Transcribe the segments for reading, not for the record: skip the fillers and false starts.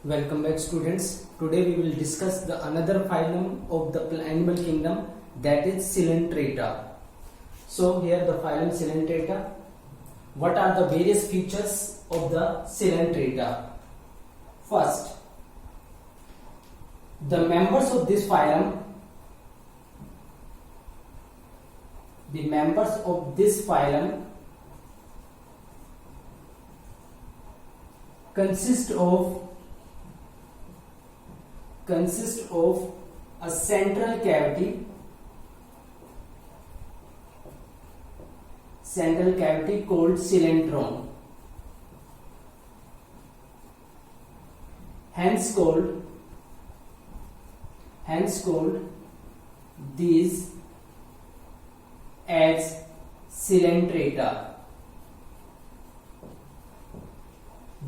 Welcome back, students. Today we will discuss the another phylum of the animal kingdom, that is Coelenterata. So here the phylum Coelenterata. What are the various features of the Coelenterata? First, the members of this phylum consist of a central cavity called coelentron, hence called these as Coelenterata.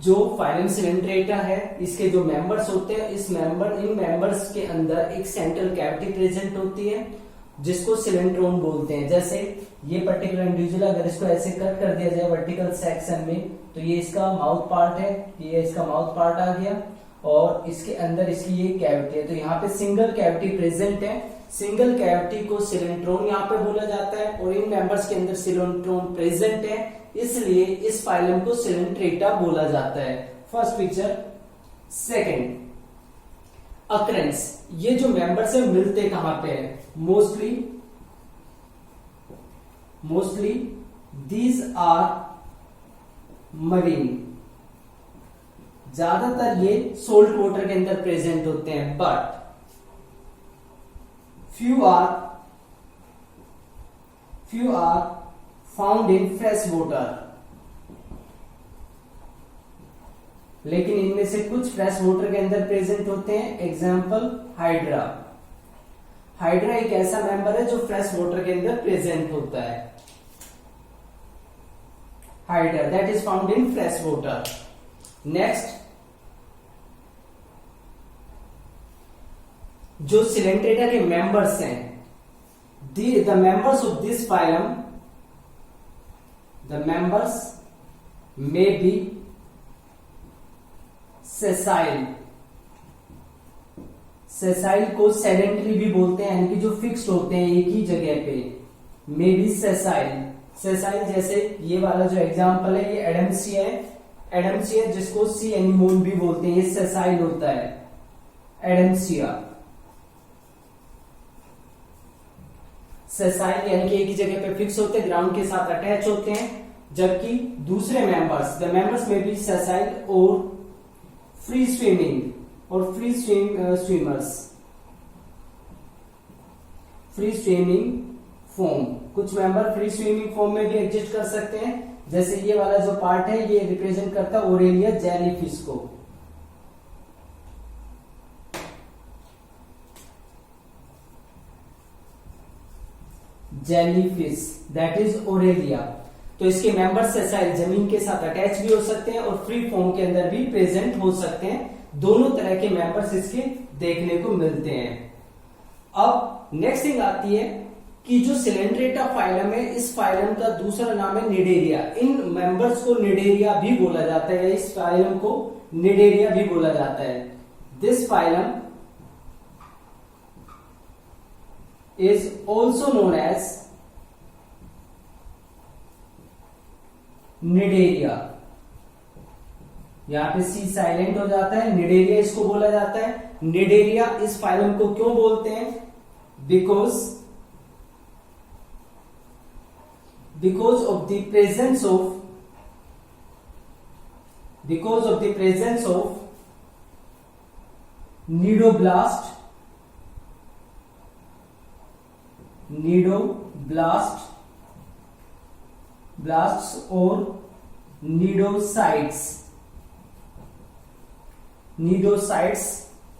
जो phylum Coelenterata है, इसके जो members होते हैं, इन members के अंदर एक central cavity present होती है जिसको सिलेंट्रोन बोलते हैं. जैसे ये पर्टिकुलर इंडिविजुअल अगर इसको ऐसे कट कर दिया जाए वर्टिकल सेक्शन में, तो ये इसका माउथ पार्ट है, ये इसका माउथ पार्ट आ गया और इसके अंदर इसकी ये कैविटी है. तो यहाँ पे सिंगल कैविटी प्रेजेंट है. सिंगल कैविटी को सिलेंट्रोन यहाँ पे बोला जाता है और इन मेंबर्स के अंदर सिलेंट्रोन प्रेजेंट है, इसलिए इस फाइलम को Coelenterata बोला जाता है. First feature. Second, occurrence. ये जो मेंबर्स है मिलते कहां पे हैं? Mostly these are marine. ज्यादातर ये सोल्ट वाटर के अंदर प्रेजेंट होते हैं, but few are found in fresh water. लेकिन इनमें से कुछ फ्रेश वाटर के अंदर प्रेजेंट होते हैं. Example hydra. हाइड्रा एक ऐसा मेंबर है जो फ्रेश वाटर के अंदर प्रेजेंट होता है. Hydra that is found in fresh water. Next, जो Coelenterata के मेंबर्स हैं, the members of this phylum, the members may be sessile. Sessile को सेडेंटरी भी बोलते हैं, यानी कि जो फिक्स्ड होते हैं एक ही जगह पे. May be sessile. जैसे ये वाला जो एग्जांपल है, ये एडम्सिया जिसको सी एनिमोन भी बोलते हैं, ये सेसाइल होता है. एडम्सिया सेसाइल यानी कि एक ही जगह पे फिक्स होते हैं, ग्राउंड के साथ अटैच होते हैं. जबकि दूसरे मेंबर्स, द मेंबर्स में भी सेसाइल और फ्री स्विमिंग फॉर्म. कुछ मेंबर फ्री स्विमिंग फॉर्म में भी एग्जिस्ट कर सकते हैं. जैसे ये वाला जो पार्ट है, ये रिप्रेजेंट करता है ओरेलिया जेलीफिश को. Jellyfish that is Aurelia. तो इसके मेंबर्स सेसाइल जमीन के साथ अटैच भी हो सकते हैं और फ्री फॉर्म के अंदर भी प्रेजेंट हो सकते हैं. दोनों तरह के मेंबर्स इसके देखने को मिलते हैं. अब नेक्स्ट थिंग आती है कि जो Coelenterata फाइलम है, इस फाइलम का दूसरा नाम है निडेरिया. इन मेंबर्स को निडेरिया भी बोला जाता है, इस फाइलम को निडेरिया भी बोला जाता है. This phylum is also known as Cnidaria. यहां पे सी साइलेंट हो जाता है, निडेरिया इसको बोला जाता है. निडेरिया इस फाइलम को क्यों बोलते हैं? Because of the presence of blasts और cnidocytes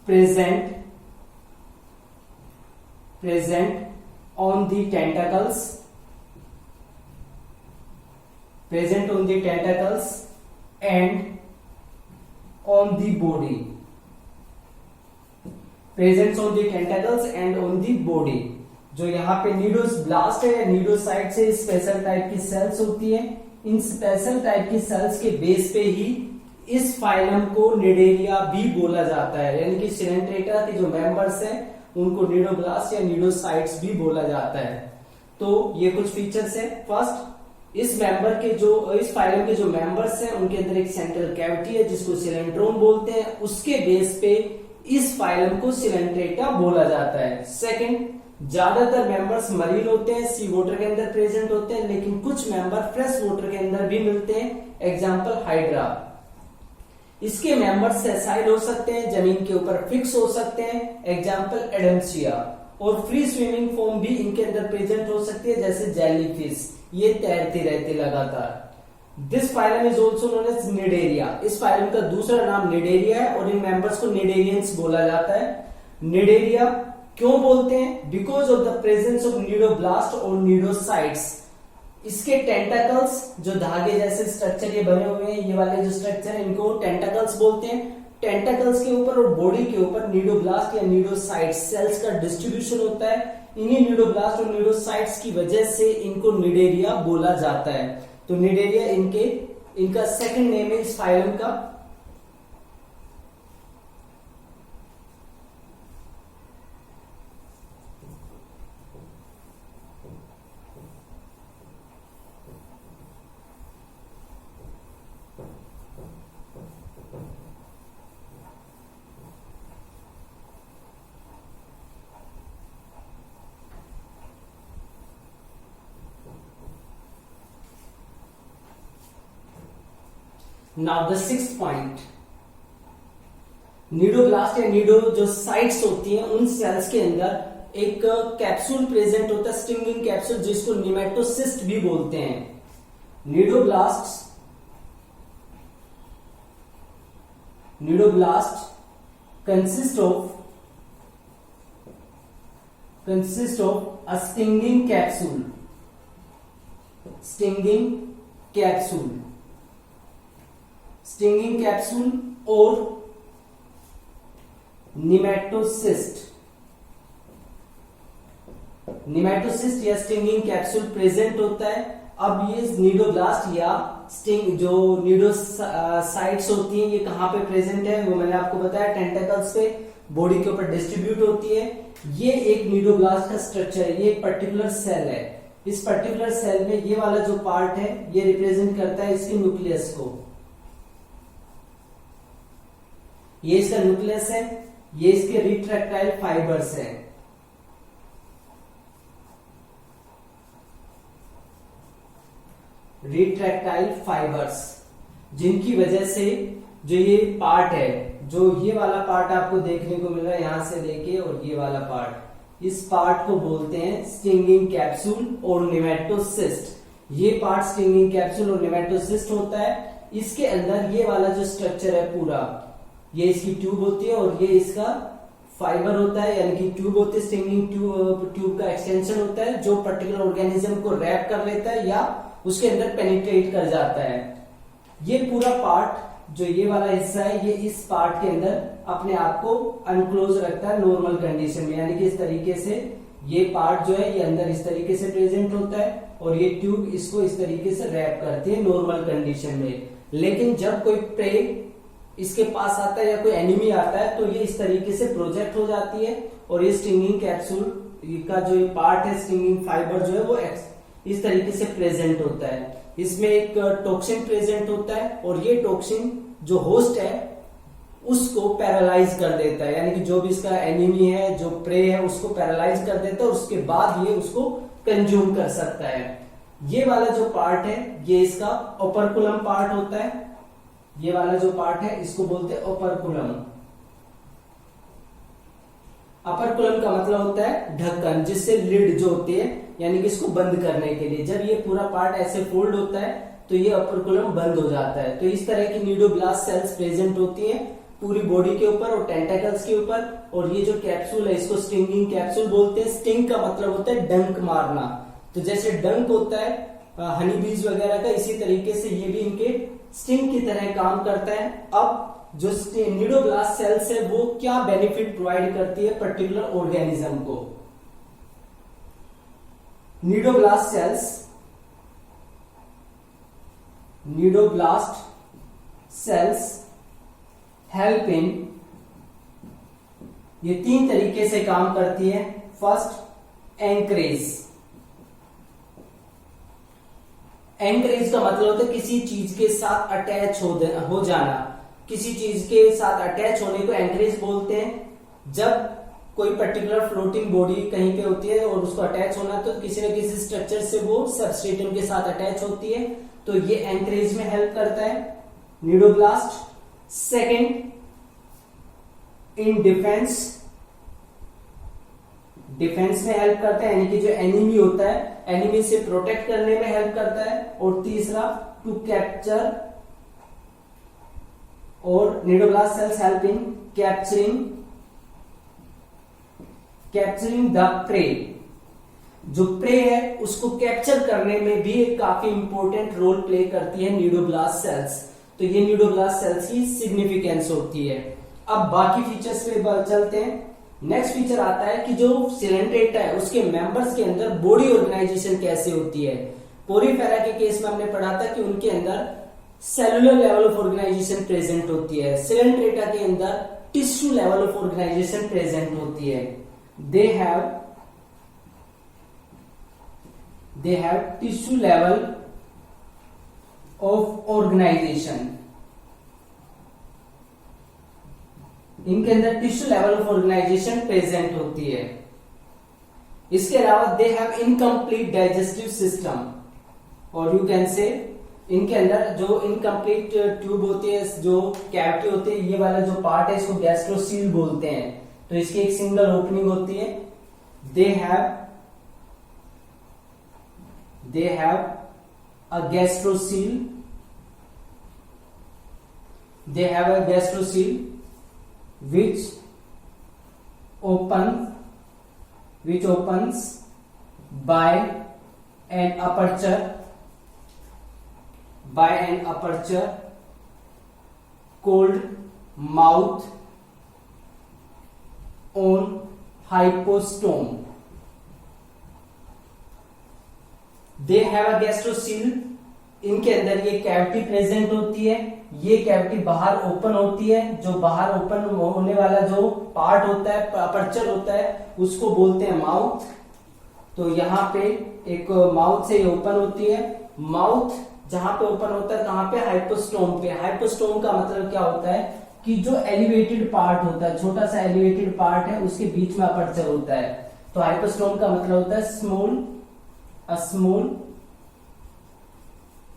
present on the tentacles and on the body. जो यहाँ पे नीडोस ब्लास्ट है, नीडोसाइट से स्पेशल टाइप की सेल्स होती है. इन स्पेशल टाइप की सेल्स के बेस पे ही इस फाइलम को निडेरिया भी बोला जाता है, यानी कि सिलेंट्रेटा के जो मेंबर्स हैं उनको निडोब्लास्ट या निडोसाइट्स भी बोला जाता है। तो ये कुछ फीचर्स है। फर्स्ट, इस फाइलम के जो मेंबर्स हैं उनके अंदर एक सेंट्रल कैविटी है जिसको सिलेंट्रोन बोलते हैं, उसके बेस पे इस फाइलम को सिलेंट्रेटा बोला जाता है। सेकंड, ज्यादातर मेंबर्स मरीन होते हैं, सी वाटर के अंदर प्रेजेंट होते हैं, लेकिन कुछ मेंबर फ्रेश वाटर के अंदर भी मिलते हैं। Example hydra. इसके मेंबर्स सेसाइल हो सकते हैं, जमीन के ऊपर फिक्स हो सकते हैं। Example Adamsia. और फ्री स्विमिंग फॉर्म भी इनके अंदर प्रेजेंट हो सकती है, जैसे जेलीफिश, ये तैरती रहती लगातार। This phylum is also known as cnidaria. इस फाइलम का दूसरा नाम निडेरिया है और इन मेंबर्स को निडेरियंस बोला जाता है। निडेरिया क्यों बोलते हैं? Because of the presence of cnidoblast और निडोसाइट्स। इसके टेंटाकल्स, जो धागे जैसे स्ट्रक्चर ये बने हुए हैं, ये वाले जो स्ट्रक्चर है इनको टेंटाकल्स बोलते हैं। टेंटाकल्स के ऊपर और बॉडी के ऊपर निडोब्लास्ट या निडोसाइट्स सेल्स का डिस्ट्रीब्यूशन होता है। इन्हीं निडोब्लास्ट और निडोसाइट्स की वजह से इनको निडेरिया बोला जाता है। तो निडेरिया इनका सेकंड नेम है इस फाइलम का। Now the sixth point, cnidoblast या निडो जो साइट्स होती हैं उन सेल्स के अंदर एक कैप्सूल प्रेजेंट होता है, स्टिंगिंग कैप्सूल, जिसको निमेटोसिस्ट भी बोलते हैं। Cnidoblast consist of a stinging capsule और निमेटोसिस्ट या स्टिंगिंग कैप्सूल प्रेजेंट होता है। अब ये निडोब्लास्ट या जो निडोसाइट्स होती हैं ये कहां पे प्रेजेंट है, वो मैंने आपको बताया टेंटेकल्स पे, बॉडी के ऊपर डिस्ट्रीब्यूट होती है। ये एक निडोब्लास्ट का स्ट्रक्चर है, ये एक पर्टिकुलर सेल है। इस पर्टिकुलर सेल में ये वाला जो पार्ट है ये रिप्रेजेंट करता है इसके न्यूक्लियस को। ये इसका न्यूक्लियस है, ये इसके रिट्रैक्टाइल फाइबर्स है। रिट्रैक्टाइल फाइबर्स, जिनकी वजह से जो ये पार्ट है, जो ये वाला पार्ट आपको देखने को मिल रहा है यहां से लेके और ये वाला पार्ट, इस पार्ट को बोलते हैं स्टिंगिंग कैप्सूल और निमेटोसिस्ट। ये पार्ट स्टिंगिंग कैप्सूल और निमेटोसिस्ट होता है। इसके अंदर ये वाला जो स्ट्रक्चर है पूरा, ये इसकी ट्यूब होती है और ये इसका फाइबर होता है, यानी कि ट्यूब होती है, स्टिंगिंग ट्यूब का एक्सटेंशन होता है जो पर्टिकुलर ऑर्गेनिज्म को रैप कर लेता है या उसके अंदर पेनिट्रेट कर जाता है। ये पूरा पार्ट जो ये वाला हिस्सा है, ये इस पार्ट के अंदर अपने आप को अनक्लोज रखता है नॉर्मल कंडीशन में, यानी कि इस तरीके से ये पार्ट जो है ये अंदर इस तरीके से प्रेजेंट होता है और ये ट्यूब इसको इस तरीके से रैप करती है नॉर्मल कंडीशन में। लेकिन जब कोई प्रे इसके पास आता है या कोई एनिमी आता है तो ये इस तरीके से प्रोजेक्ट हो जाती है और ये स्टिंगिंग कैप्सूल का जो ये पार्ट है, स्टिंगिंग फाइबर जो है वो इस तरीके से प्रेजेंट होता है। इसमें एक टॉक्सिन प्रेजेंट होता है और ये टॉक्सिन जो होस्ट है उसको पैरालाइज कर देता है, यानी कि जो भी इसका एनिमी है, जो प्रे है, उसको पैरालाइज कर देता है और उसके बाद ये उसको कंज्यूम कर सकता है। ये वाला जो पार्ट है ये इसका ओपर्कुलम पार्ट होता है। ये वाला जो पार्ट है इसको बोलते हैं ओपर्कुलम। अपर्कुलम का मतलब होता है ढक्कन, जिससे लिड जो होती है, यानी कि इसको बंद करने के लिए जब ये पूरा पार्ट ऐसे फोल्ड होता है तो ये अपर्कुलम बंद हो जाता है। तो इस तरह की निडोब्लास्ट सेल्स प्रेजेंट होती हैं पूरी बॉडी के ऊपर और टेंटेकल्स के ऊपर। और ये जो कैप्सूल है इसको स्टिंगिंग कैप्सूल बोलते हैं। स्टिंग का मतलब होता है डंक मारना, तो जैसे डंक होता है हनी बीज वगैरह का, इसी तरीके से ये भी इनके स्टिंग की तरह काम करता है। अब जो निडोब्लास्ट सेल्स है वो क्या बेनिफिट प्रोवाइड करती है पर्टिकुलर ऑर्गेनिज्म को। निडोब्लास्ट cells help in, ये 3 तरीके से काम करती है. First encourage. एंकरेज का मतलब होता है किसी चीज के साथ अटैच हो जाना. किसी चीज के साथ अटैच होने को एंकरेज बोलते हैं. जब कोई पर्टिकुलर फ्लोटिंग बॉडी कहीं पे होती है और उसको अटैच होना तो किसी न किसी स्ट्रक्चर से वो सबस्ट्रेटम के साथ अटैच होती है, तो ये एंकरेज में हेल्प करता है cnidoblast. Second, in defence. Defence में हेल्प करता है, यानी कि जो एनिमी होता है एनिमी से प्रोटेक्ट करने में हेल्प करता है. और तीसरा, टू कैप्चर, और cnidoblast cells help in capturing the prey. जो प्रे है उसको कैप्चर करने में भी एक काफी इंपॉर्टेंट रोल प्ले करती है न्यूडोब्लास्ट सेल्स. तो ये न्यूडोब्लास्ट सेल्स की सिग्निफिकेंस होती है. अब बाकी फीचर्स पे चलते हैं. नेक्स्ट फीचर आता है कि जो सिलेंट्रेटा है उसके मेंबर्स के अंदर बॉडी ऑर्गेनाइजेशन कैसे होती है. पोरीफेरा के केस में हमने पढ़ा था कि उनके अंदर cellular level of organization present होती है. सिलेंट्रेटा के अंदर tissue level of organization present होती है. They have tissue level of organization. इनके अंदर tissue level of organization present होती है. इसके अलावा they have incomplete digestive system, और यू कैन से इनके अंदर जो इनकम्प्लीट ट्यूब होती है, जो कैविटी होती है, ये वाला जो पार्ट है इसको गैस्ट्रोसील बोलते हैं. तो इसकी एक सिंगल ओपनिंग होती है. They have a gastrocoel. They have a gastrocoel which opens by an aperture called mouth on hypostome. They have a gastrocele. इनके अंदर ये कैविटी प्रेजेंट होती है. ये कैविटी बाहर ओपन होती है. जो बाहर ओपन होने वाला जो पार्ट होता है, अपर्चर होता है, उसको बोलते हैं माउथ. तो यहाँ पे एक माउथ से ये ओपन होती है. माउथ जहां पे ओपन होता है कहां पे, हाइपोस्टोम पे. हाइपोस्टोम का मतलब क्या होता है कि जो एलिवेटेड पार्ट होता है, छोटा सा एलिवेटेड पार्ट है, उसके बीच में अपर्चर होता है. तो हाइपोस्टोम का मतलब होता है स्मॉल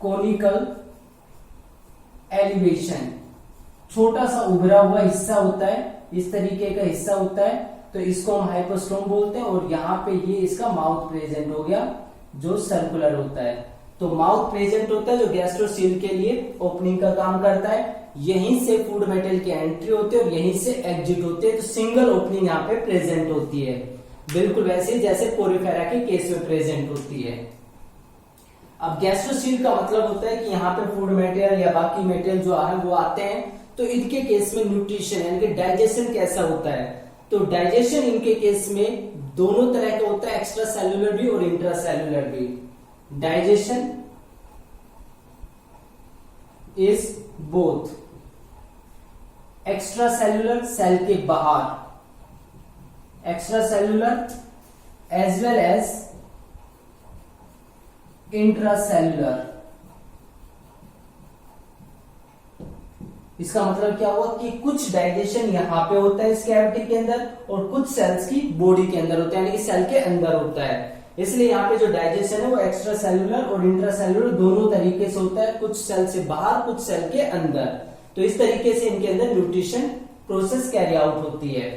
कोनिकल एलिवेशन. छोटा सा उभरा हुआ हिस्सा होता है, इस तरीके का हिस्सा होता है, तो इसको हम हाइपोस्टोम बोलते हैं. और यहाँ पे ये इसका माउथ प्रेजेंट हो गया जो सर्कुलर होता है. तो माउथ प्रेजेंट होता है जो गैस्ट्रोसील के लिए ओपनिंग का काम करता है. यहीं से फूड मेटेरियल की एंट्री होती है और यहीं से एग्जिट होती है. तो सिंगल ओपनिंग यहाँ पे प्रेजेंट होती है, बिल्कुल वैसे जैसे पोरीफेरा के केस में प्रेजेंट होती है. अब गैस्ट्रोसील का मतलब होता है कि यहाँ पे फूड मटेरियल या बाकी मटेरियल जो है वो आते हैं. तो इनके केस में न्यूट्रिशन यानी कि डाइजेशन कैसा होता है. तो डाइजेशन इनके केस में दोनों तरह का होता है, एक्स्ट्रा सेल्यूलर भी और इंट्रा सेल्यूलर भी. Digestion is both extra cellular, cell के बाहर, extra cellular as well as intracellular. इसका मतलब क्या हुआ कि कुछ डाइजेशन यहां पे होता है इस कैविटी के अंदर और कुछ सेल्स की बॉडी के अंदर होता है, यानी कि सेल के अंदर होता है. इसलिए यहाँ पे जो डाइजेशन है वो एक्स्ट्रा सेल्यूलर और इंट्रासेल्यूलर दोनों तरीके से होता है, कुछ सेल से बाहर कुछ सेल के अंदर. तो इस तरीके से इनके अंदर न्यूट्रिशन प्रोसेस कैरी आउट होती है.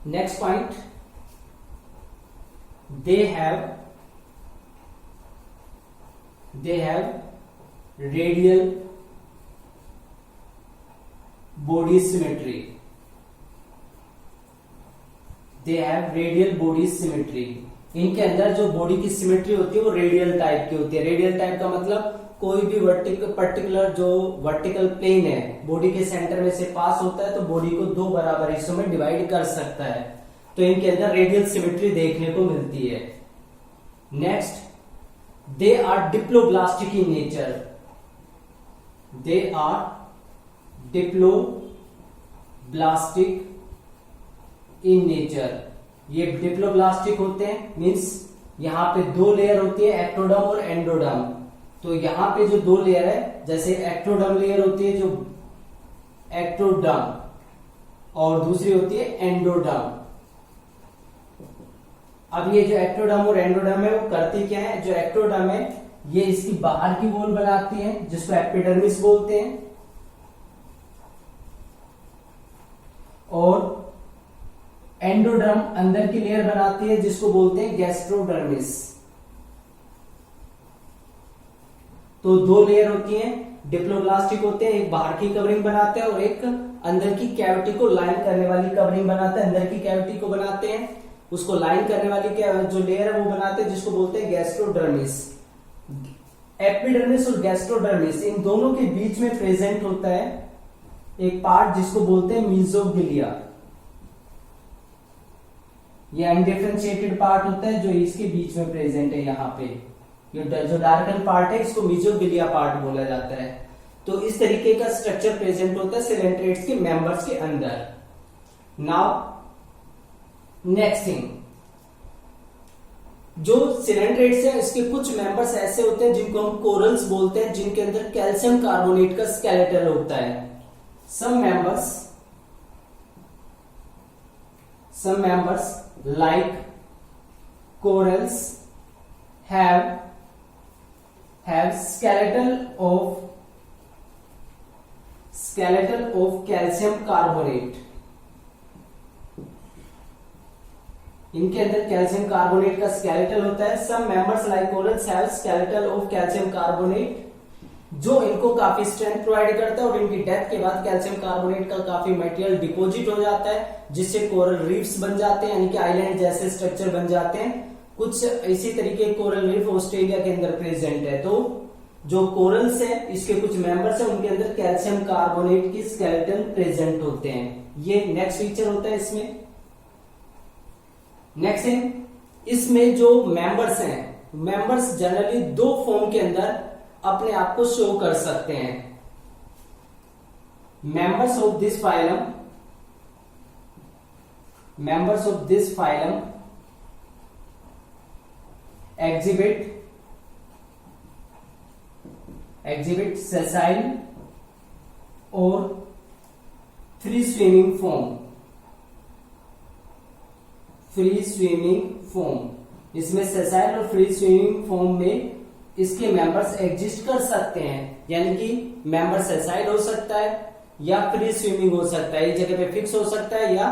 Next point, they have radial body symmetry. They have radial body symmetry. इनके अंदर जो बॉडी की सिमेट्री होती है वो रेडियल टाइप की होती है। रेडियल टाइप का मतलब कोई भी पर्टिकुलर जो वर्टिकल प्लेन है बॉडी के सेंटर में से पास होता है तो बॉडी को दो बराबर हिस्सों में डिवाइड कर सकता है, तो इनके अंदर रेडियल सिमेट्री देखने को मिलती है। Next, they are diploblastic in nature. They are diploblastic in nature. ये डिप्लोब्लास्टिक होते हैं, मीन्स यहां पे दो लेयर होती है, एक्टोडर्म और एंडोडर्म। तो यहां पे जो दो लेयर है, जैसे एक्टोडर्म लेयर होती है जो एक्टोडर्म, और दूसरी होती है एंडोडर्म। अब ये जो एक्टोडर्म और एंडोडर्म है वो करती क्या है, जो एक्टोडर्म है ये इसकी बाहर की वॉल बनाती है जिसको एपिडर्मिस बोलते हैं, और एंडोडर्म अंदर की लेयर बनाती है जिसको बोलते हैं गैस्ट्रोडर्मिस। तो दो लेयर होती हैं, डिप्लोब्लास्टिक होते हैं, एक बाहर की कवरिंग बनाते हैं और एक अंदर की कैविटी को लाइन करने वाली कवरिंग बनाते हैं। अंदर की कैविटी को बनाते हैं, उसको लाइन करने वाली जो लेयर है वो बनाते हैं जिसको बोलते हैं गैस्ट्रोडर्मिस। एपिडर्मिस और गैस्ट्रोडर्मिस इन दोनों के बीच में प्रेजेंट होता है एक पार्ट जिसको बोलते हैं मीजोग्लिया। ये अनडिफरेंशिएटेड पार्ट होता है जो इसके बीच में प्रेजेंट है। यहाँ पे ये जो डार्कन पार्ट है इसको मीजोग्लिया पार्ट बोला जाता है। तो इस तरीके का स्ट्रक्चर प्रेजेंट होता है सिलेंट्रेट्स के मेंबर्स के अंदर। नाउ नेक्स्ट थिंग, जो सिलेंट्रेट्स है इसके कुछ मेंबर्स ऐसे होते हैं जिनको हम कोरल्स बोलते हैं, जिनके अंदर कैल्शियम कार्बोनेट का स्केलेटल होता है। some members like corals have skeletal of calcium carbonate। इनके अंदर कैल्शियम कार्बोनेट का स्केलेटल होता है। Some members like corals have skeletal of calcium carbonate, जो इनको काफी स्ट्रेंथ प्रोवाइड करता है और इनकी डेथ के बाद कैल्शियम कार्बोनेट का काफी मटेरियल डिपॉजिट हो जाता है जिससे कोरल रीफ्स बन जाते हैं, यानी कि आइलैंड जैसे स्ट्रक्चर बन जाते हैं। कुछ इसी तरीके कोरल रीफ ऑस्ट्रेलिया के अंदर प्रेजेंट है। तो जो कोरल्स है इसके कुछ मेंबर्स है उनके अंदर कैल्शियम कार्बोनेट की स्केलेटन प्रेजेंट होते हैं। ये नेक्स्ट फीचर होता है इसमें। नेक्स्ट है, इसमें जो मेंबर्स हैं, मेंबर्स जनरली दो फॉर्म के अंदर अपने आप को शो कर सकते हैं। Members of this phylum exhibit sessile और फ्री स्विमिंग फॉर्म। इसमें सेसाइल और फ्री स्विमिंग फॉर्म में इसके मेंबर्स एग्जिस्ट कर सकते हैं, यानी कि मेंबर सेसाइल हो सकता है या फ्री स्विमिंग हो सकता है, एक जगह पे फिक्स हो सकता है या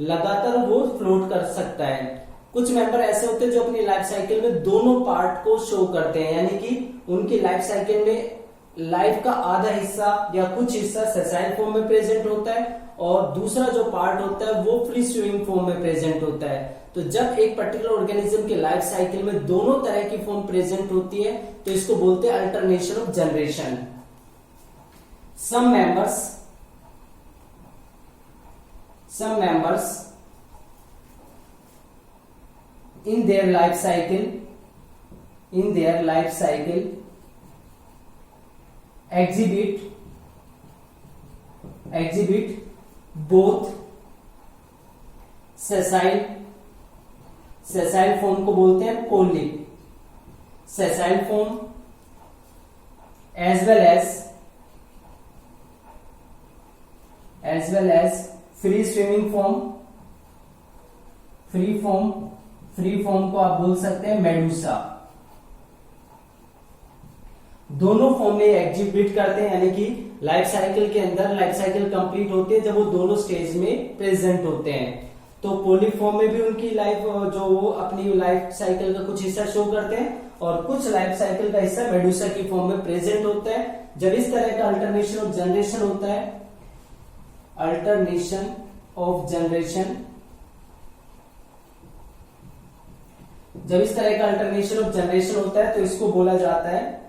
लगातार वो फ्लोट कर सकता है। कुछ मेंबर ऐसे होते हैं जो अपनी लाइफ साइकिल में दोनों पार्ट को शो करते हैं, यानी कि उनकी लाइफ साइकिल में लाइफ का आधा हिस्सा या कुछ हिस्सा सेसाइल फॉर्म में प्रेजेंट होता है और दूसरा जो पार्ट होता है वो फ्री स्विमिंग फॉर्म में प्रेजेंट होता है। तो जब एक पर्टिकुलर ऑर्गेनिज्म के लाइफ साइकिल में दोनों तरह की फॉर्म प्रेजेंट होती है तो इसको बोलते हैं alternation of generation. Some members in their life cycle exhibit both sessile form को बोलते हैं पोलिक sessile form as well as free swimming form। Free form को आप बोल सकते हैं मेडुसा। दोनों फॉर्म में एग्जिबिट करते हैं, यानी कि लाइफ साइकिल के अंदर लाइफ साइकिल कंप्लीट होती है जब वो दोनों स्टेज में प्रेजेंट होते हैं। तो पोलिक फॉर्म में भी उनकी लाइफ जो वो अपनी लाइफ साइकिल का कुछ हिस्सा शो करते हैं और कुछ लाइफ साइकिल का हिस्सा मेडुसा की फॉर्म में प्रेजेंट होता है। जब इस तरह का अल्टरनेशन ऑफ जनरेशन होता है, अल्टरनेशन ऑफ जनरेशन जब इस तरह का अल्टरनेशन ऑफ जनरेशन होता है तो इसको बोला जाता है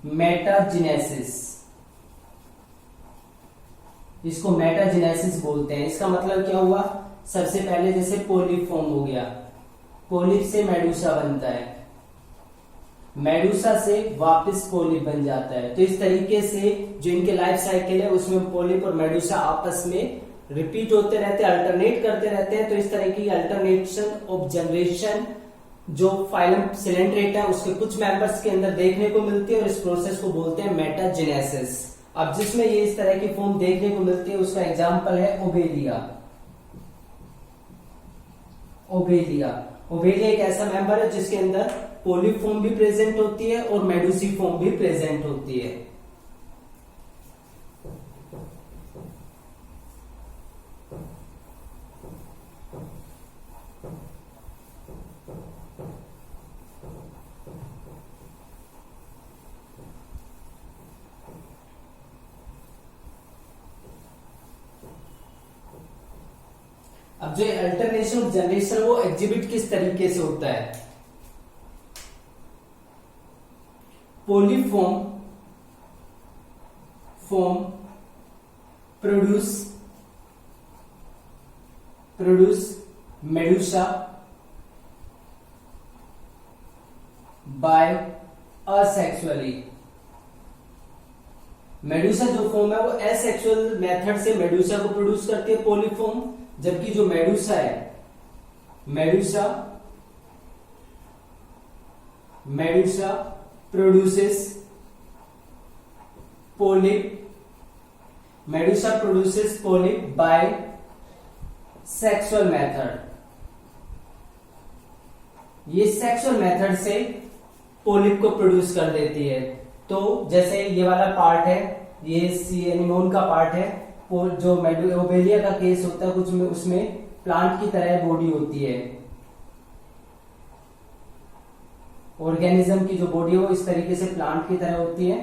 मेटाजेनेसिस। इसको मेटाजेनेसिस बोलते हैं। इसका मतलब क्या हुआ, सबसे पहले जैसे पोलिप फॉर्म हो गया, पोलिप से मेडूसा बनता है, मेडूसा से वापस पोलिप बन जाता है। तो इस तरीके से जो इनके लाइफ साइकिल है उसमें पोलिप और मेडूसा आपस में रिपीट होते रहते हैं, अल्टरनेट करते रहते हैं। तो इस तरह की अल्टरनेशन ऑफ जनरेशन जो फाइलम सिलेंड्रेटा है उसके कुछ मेंबर्स के अंदर देखने को मिलती है और इस प्रोसेस को बोलते हैं मेटाजेनेसिस। अब जिसमें ये इस तरह की फॉर्म देखने को मिलती है उसका एग्जांपल है ओबेलिया। ओबेलिया ओबेलिया एक ऐसा मेंबर है जिसके अंदर पोलिप फॉर्म भी प्रेजेंट होती है और मेडूसी फॉर्म भी प्रेजेंट होती है। अब जो अल्टरनेशन ऑफ जनरेशन वो एग्जिबिट किस तरीके से होता है, polyp form produce medusa by asexually. Medusa जो फॉर्म है वो एसेक्सुअल मेथड से मेडूसा को प्रोड्यूस करती है पोलिप फॉर्म, जबकि जो मेडूसा है medusa produces polyp by sexual method. ये सेक्सुअल मेथड से पोलिप को प्रोड्यूस कर देती है। तो जैसे ये वाला पार्ट है, ये सी एनिमोन का पार्ट है, जो ओबेलिया का केस होता है कुछ में, उसमें प्लांट की तरह बॉडी होती है, ऑर्गेनिज्म की जो बॉडी है वो इस तरीके से प्लांट की तरह होती है,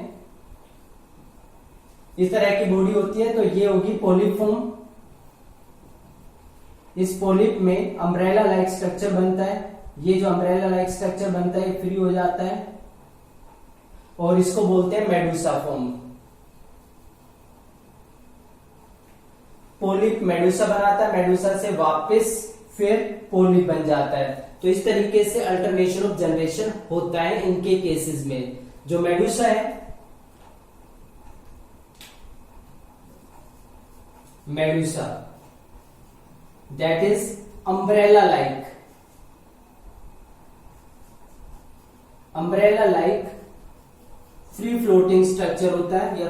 इस तरह की बॉडी होती है। तो ये होगी पोलिप फॉर्म। इस पोलिप में अम्ब्रेला लाइक स्ट्रक्चर बनता है। ये जो अम्ब्रेला लाइक स्ट्रक्चर बनता है फ्री हो जाता है और इसको बोलते हैं मेडूसा फॉर्म। पोलिप मेडूसा बनाता है, मेडूसा से वापस फिर पोलिप बन जाता है। तो इस तरीके से अल्टरनेशन ऑफ जनरेशन होता है इनके केसेस में। जो मेडूसा है, Medusa that is umbrella like free floating structure होता है या